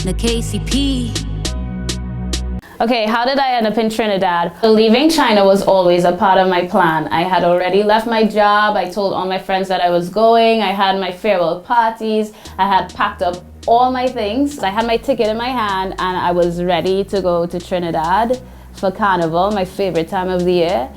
Nkese P. Okay, how did I end up in Trinidad? So leaving China was always a part of my plan. I had already left my job. I told all my friends that I was going. I had my farewell parties. I had packed up all my things. I had my ticket in my hand and I was ready to go to Trinidad for Carnival, my favorite time of the year,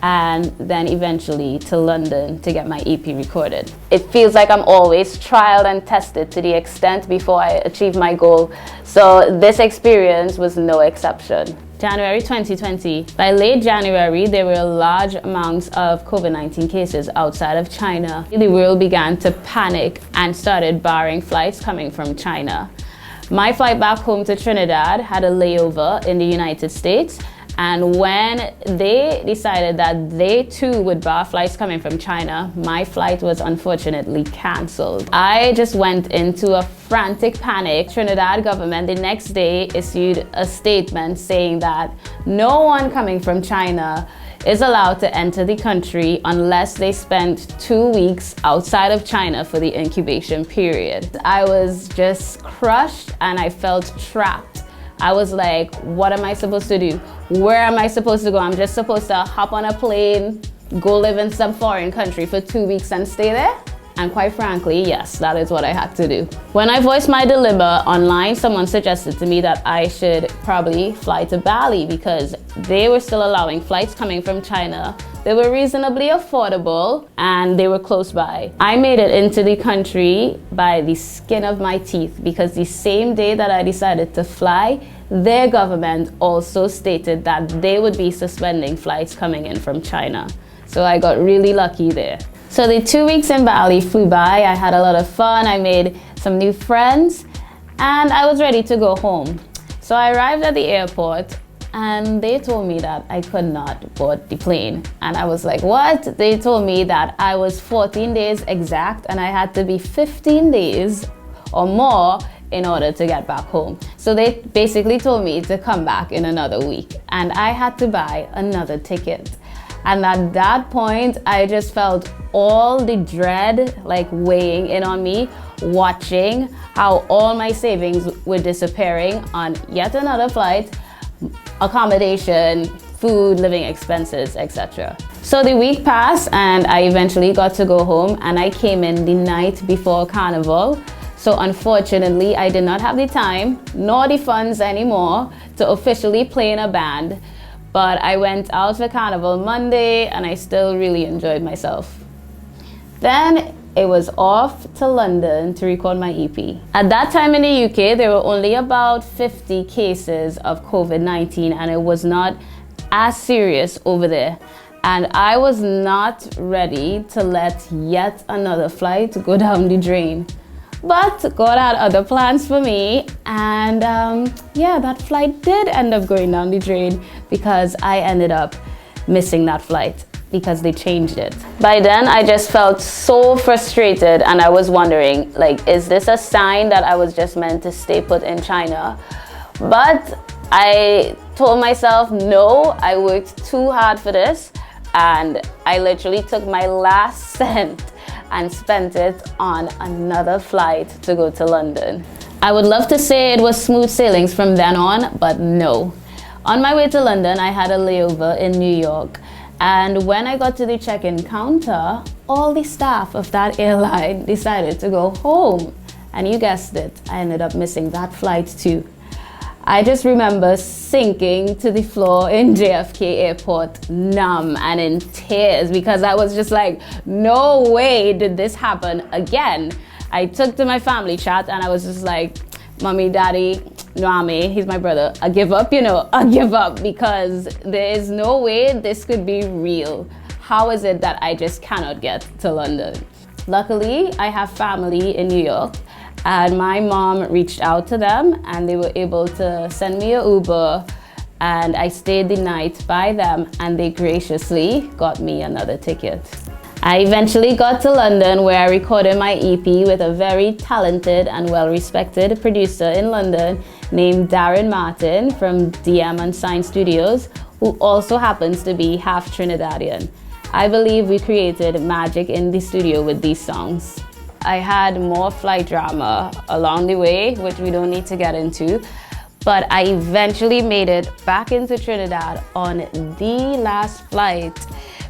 and then eventually to London to get my EP recorded. It feels like I'm always trialed and tested to the extent before I achieve my goal. So this experience was no exception. January 2020. By late January, there were large amounts of COVID-19 cases outside of China. The world began to panic and started barring flights coming from China. My flight back home to Trinidad had a layover in the United States, and when they decided that they too would bar flights coming from China, my flight was unfortunately cancelled. I just went into a frantic panic. Trinidad government the next day issued a statement saying that no one coming from China is allowed to enter the country unless they spent 2 weeks outside of China for the incubation period. I was just crushed and I felt trapped. I was like, what am I supposed to do? Where am I supposed to go? I'm just supposed to hop on a plane, go live in some foreign country for 2 weeks and stay there? And quite frankly, yes, that is what I had to do. When I voiced my dilemma online, someone suggested to me that I should probably fly to Bali because they were still allowing flights coming from China. They were reasonably affordable and they were close by. I made it into the country by the skin of my teeth because the same day that I decided to fly, their government also stated that they would be suspending flights coming in from China. So I got really lucky there. So the 2 weeks in Bali flew by. I had a lot of fun. I made some new friends and I was ready to go home. So I arrived at the airport and they told me that I could not board the plane. And I was like, what? They told me that I was 14 days exact and I had to be 15 days or more in order to get back home. So they basically told me to come back in another week and I had to buy another ticket. And at that point, I just felt all the dread like weighing in on me, watching how all my savings were disappearing on yet another flight, accommodation, food, living expenses, etc. So the week passed and I eventually got to go home and I came in the night before Carnival. So unfortunately, I did not have the time nor the funds anymore to officially play in a band. But I went out for Carnival Monday and I still really enjoyed myself. Then it was off to London to record my EP. At that time in the UK, there were only about 50 cases of COVID-19 and it was not as serious over there. And I was not ready to let yet another flight go down the drain. But God had other plans for me and yeah, that flight did end up going down the drain because I ended up missing that flight because they changed it. By then, I just felt so frustrated and I was wondering, like, is this a sign that I was just meant to stay put in China? But I told myself, no, I worked too hard for this and I literally took my last cent and spent it on another flight to go to London. I would love to say it was smooth sailings from then on, but no. On my way to London, I had a layover in New York. And when I got to the check-in counter, all the staff of that airline decided to go home. And you guessed it, I ended up missing that flight too. I just remember sinking to the floor in JFK Airport, numb and in tears because I was just like, no way did this happen again. I took to my family chat and I was just like, mommy, daddy, Noami, he's my brother, I give up, I give up because there is no way this could be real. How is it that I just cannot get to London? Luckily, I have family in New York. And my mom reached out to them and they were able to send me an Uber and I stayed the night by them and they graciously got me another ticket. I eventually got to London where I recorded my EP with a very talented and well-respected producer in London named Darren Martin from DM and Sign Studios, who also happens to be half Trinidadian. I believe we created magic in the studio with these songs. I had more flight drama along the way, which we don't need to get into. But I eventually made it back into Trinidad on the last flight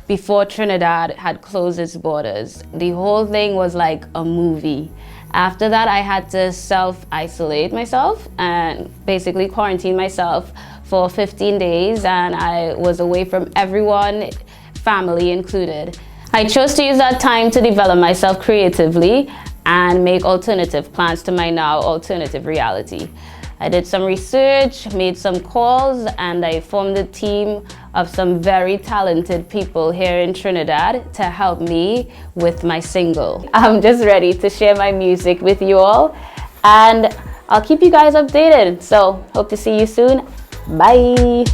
before Trinidad had closed its borders. The whole thing was like a movie. After that, I had to self-isolate myself and basically quarantine myself for 15 days, and I was away from everyone, family included. I chose to use that time to develop myself creatively and make alternative plans to my now alternative reality. I did some research, made some calls, and I formed a team of some very talented people here in Trinidad to help me with my single. I'm just ready to share my music with you all, and I'll keep you guys updated. So hope to see you soon. Bye.